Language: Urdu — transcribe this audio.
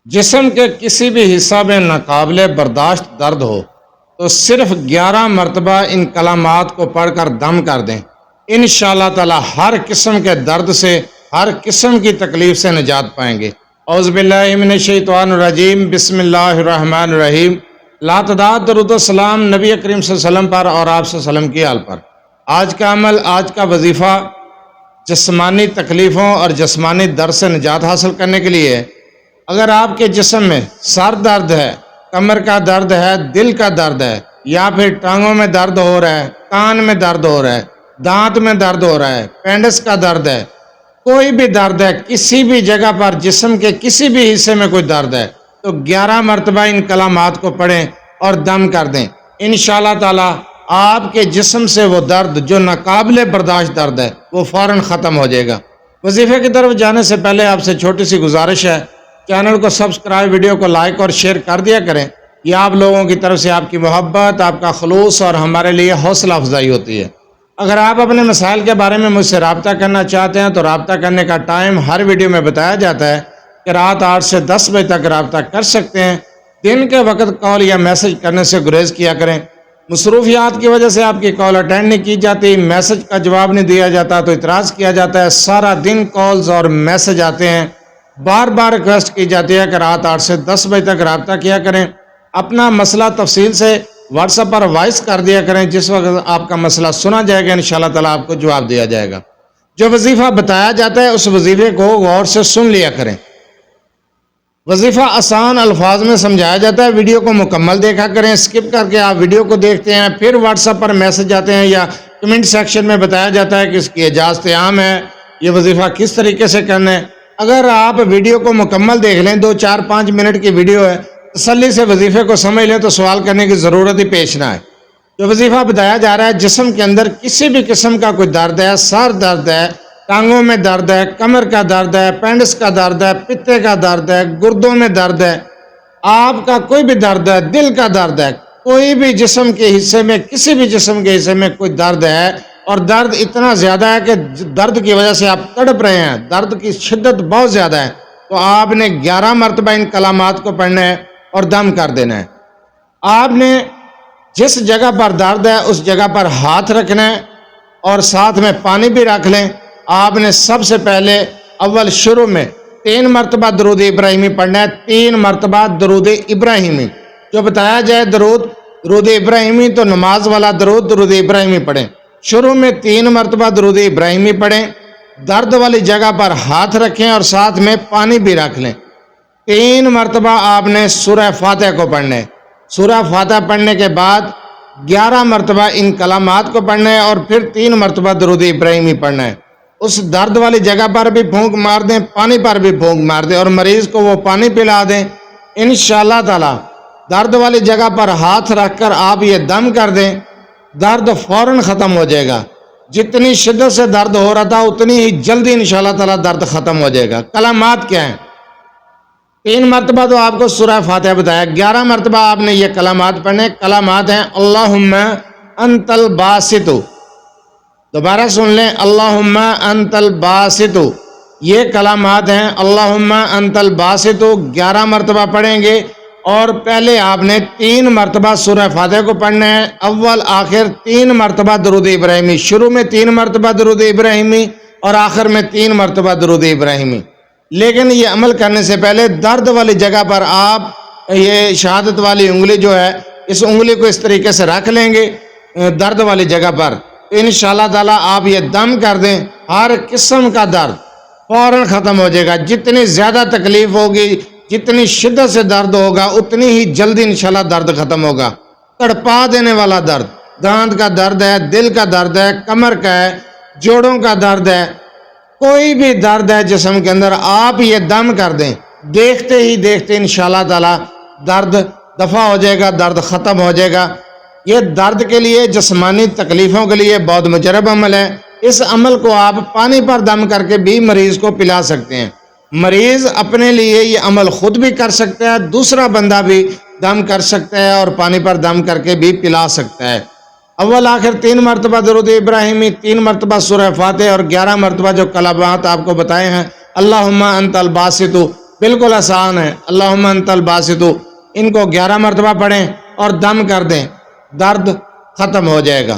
جسم کے کسی بھی حصہ میں ناقابل برداشت درد ہو تو صرف 11 مرتبہ ان کلمات کو پڑھ کر دم کر دیں، انشاءاللہ تعالی ہر قسم کے درد سے، ہر قسم کی تکلیف سے نجات پائیں گے۔ اعوذ باللہ من الشیطان الرجیم، بسم اللہ الرحمن الرحیم۔ لاتعداد درود و سلام نبی کریم صلی اللہ علیہ وسلم پر اور آپ صلی اللہ علیہ وسلم کی آل پر۔ آج کا عمل، آج کا وظیفہ جسمانی تکلیفوں اور جسمانی درد سے نجات حاصل کرنے کے لیے ہے۔ اگر آپ کے جسم میں سر درد ہے، کمر کا درد ہے، دل کا درد ہے، یا پھر ٹانگوں میں درد ہو رہا ہے، کان میں درد ہو رہا ہے، دانت میں درد ہو رہا ہے، پینڈس کا درد ہے، کوئی بھی درد ہے، کسی بھی جگہ پر جسم کے کسی بھی حصے میں کوئی درد ہے تو 11 مرتبہ ان کلمات کو پڑھیں اور دم کر دیں، انشاءاللہ تعالی آپ کے جسم سے وہ درد جو ناقابل برداشت درد ہے وہ فوراً ختم ہو جائے گا۔ وظیفے کی طرف جانے سے پہلے آپ سے چھوٹی سی گزارش ہے، چینل کو سبسکرائب، ویڈیو کو لائک اور شیئر کر دیا کریں۔ یہ آپ لوگوں کی طرف سے آپ کی محبت، آپ کا خلوص اور ہمارے لیے حوصلہ افزائی ہوتی ہے۔ اگر آپ اپنے مسائل کے بارے میں مجھ سے رابطہ کرنا چاہتے ہیں تو رابطہ کرنے کا ٹائم ہر ویڈیو میں بتایا جاتا ہے کہ رات 8 سے 10 بجے تک رابطہ کر سکتے ہیں۔ دن کے وقت کال یا میسج کرنے سے گریز کیا کریں۔ مصروفیات کی وجہ سے آپ کی کال اٹینڈ نہیں کی جاتی، میسج کا جواب نہیں دیا جاتا تو اعتراض کیا جاتا ہے۔ سارا دن کالز اور میسج آتے ہیں، بار بار ریکویسٹ کی جاتی ہے کہ رات 8 سے 10 بجے تک رابطہ کیا کریں۔ اپنا مسئلہ تفصیل سے واٹس ایپ پر وائس کر دیا کریں، جس وقت آپ کا مسئلہ سنا جائے گا انشاءاللہ تعالی آپ کو جواب دیا جائے گا۔ جو وظیفہ بتایا جاتا ہے اس وظیفے کو غور سے سن لیا کریں۔ وظیفہ آسان الفاظ میں سمجھایا جاتا ہے، ویڈیو کو مکمل دیکھا کریں۔ اسکپ کر کے آپ ویڈیو کو دیکھتے ہیں، پھر واٹس ایپ پر میسج آتے ہیں یا کمنٹ سیکشن میں بتایا جاتا ہے کہ اس کی اجازت عام ہے، یہ وظیفہ کس طریقے سے کرنا ہے۔ اگر آپ ویڈیو کو مکمل دیکھ لیں، 2 4 5 منٹ کی ویڈیو ہے، تسلی سے وظیفے کو سمجھ لیں تو سوال کرنے کی ضرورت ہی پیش نہ آئے۔ جو وظیفہ بتایا جا رہا ہے، جسم کے اندر کسی بھی قسم کا کوئی درد ہے، سر درد ہے، ٹانگوں میں درد ہے، کمر کا درد ہے، پینڈس کا درد ہے، پتے کا درد ہے، گردوں میں درد ہے، آپ کا کوئی بھی درد ہے، دل کا درد ہے، کوئی بھی جسم کے حصے میں، کسی بھی جسم کے حصے میں کوئی درد ہے اور درد اتنا زیادہ ہے کہ درد کی وجہ سے آپ تڑپ رہے ہیں، درد کی شدت بہت زیادہ ہے، تو آپ نے 11 مرتبہ ان کلمات کو پڑھنا ہے اور دم کر دینا ہے۔ آپ نے جس جگہ پر درد ہے اس جگہ پر ہاتھ رکھنا ہے اور ساتھ میں پانی بھی رکھ لیں۔ آپ نے سب سے پہلے اول شروع میں 3 مرتبہ درود ابراہیمی پڑھنا ہے، 3 مرتبہ درود ابراہیمی۔ جو بتایا جائے درود ابراہیمی تو نماز والا درود ابراہیمی پڑھیں۔ شروع میں 3 مرتبہ درود ابراہیمی پڑھیں، درد والی جگہ پر ہاتھ رکھیں اور ساتھ میں پانی بھی رکھ لیں۔ 3 مرتبہ آپ نے سورہ فاتحہ کو پڑھنا ہے۔ سورہ فاتحہ پڑھنے کے بعد 11 مرتبہ ان کلمات کو پڑھنا ہے اور پھر 3 مرتبہ درود ابراہیمی پڑھنا ہے۔ اس درد والی جگہ پر بھی پھونک مار دیں، پانی پر بھی پھونک مار دیں اور مریض کو وہ پانی پلا دیں۔ انشاءاللہ تعالی درد والی جگہ پر ہاتھ رکھ کر آپ یہ دم کر دیں، درد فوراً ختم ہو جائے گا۔ جتنی شدت سے درد ہو رہا تھا اتنی ہی جلدی انشاءاللہ تعالی درد ختم ہو جائے گا۔ کلمات کیا ہیں؟ 3 مرتبہ تو آپ کو سورہ فاتحہ بتایا، 11 مرتبہ آپ نے یہ کلمات پڑھنے۔ کلمات ہیں اللہم انت الباسط، دوبارہ سن لیں، اللہم انت الباسط، یہ کلمات ہیں اللہم انت الباسط، 11 مرتبہ پڑھیں گے اور پہلے آپ نے 3 مرتبہ سورہ فاتحہ کو پڑھنا ہے، اول آخر 3 مرتبہ درود ابراہیمی، شروع میں 3 مرتبہ درود ابراہیمی اور آخر میں 3 مرتبہ درود ابراہیمی۔ لیکن یہ عمل کرنے سے پہلے درد والی جگہ پر آپ یہ شہادت والی انگلی جو ہے، اس انگلی کو اس طریقے سے رکھ لیں گے درد والی جگہ پر، انشاءاللہ تعالی آپ یہ دم کر دیں، ہر قسم کا درد فوراً ختم ہو جائے گا۔ جتنی زیادہ تکلیف ہوگی، جتنی شدت سے درد ہوگا اتنی ہی جلدی انشاءاللہ درد ختم ہوگا۔ تڑپا دینے والا درد، دانت کا درد ہے، دل کا درد ہے، کمر کا ہے، جوڑوں کا درد ہے، کوئی بھی درد ہے جسم کے اندر، آپ یہ دم کر دیں، دیکھتے ہی دیکھتے انشاءاللہ تعالی درد دفع ہو جائے گا، درد ختم ہو جائے گا۔ یہ درد کے لیے، جسمانی تکلیفوں کے لیے بہت مجرب عمل ہے۔ اس عمل کو آپ پانی پر دم کر کے بھی مریض کو پلا سکتے ہیں۔ مریض اپنے لیے یہ عمل خود بھی کر سکتا ہے، دوسرا بندہ بھی دم کر سکتا ہے اور پانی پر دم کر کے بھی پلا سکتا ہے۔ اول آخر 3 مرتبہ درود ابراہیمی، 3 مرتبہ سورہ فاتحہ اور 11 مرتبہ جو کلمات آپ کو بتائے ہیں، اللہم انت الباسط، بالکل آسان ہے۔ اللہم انت الباسط، ان کو 11 مرتبہ پڑھیں اور دم کر دیں، درد ختم ہو جائے گا۔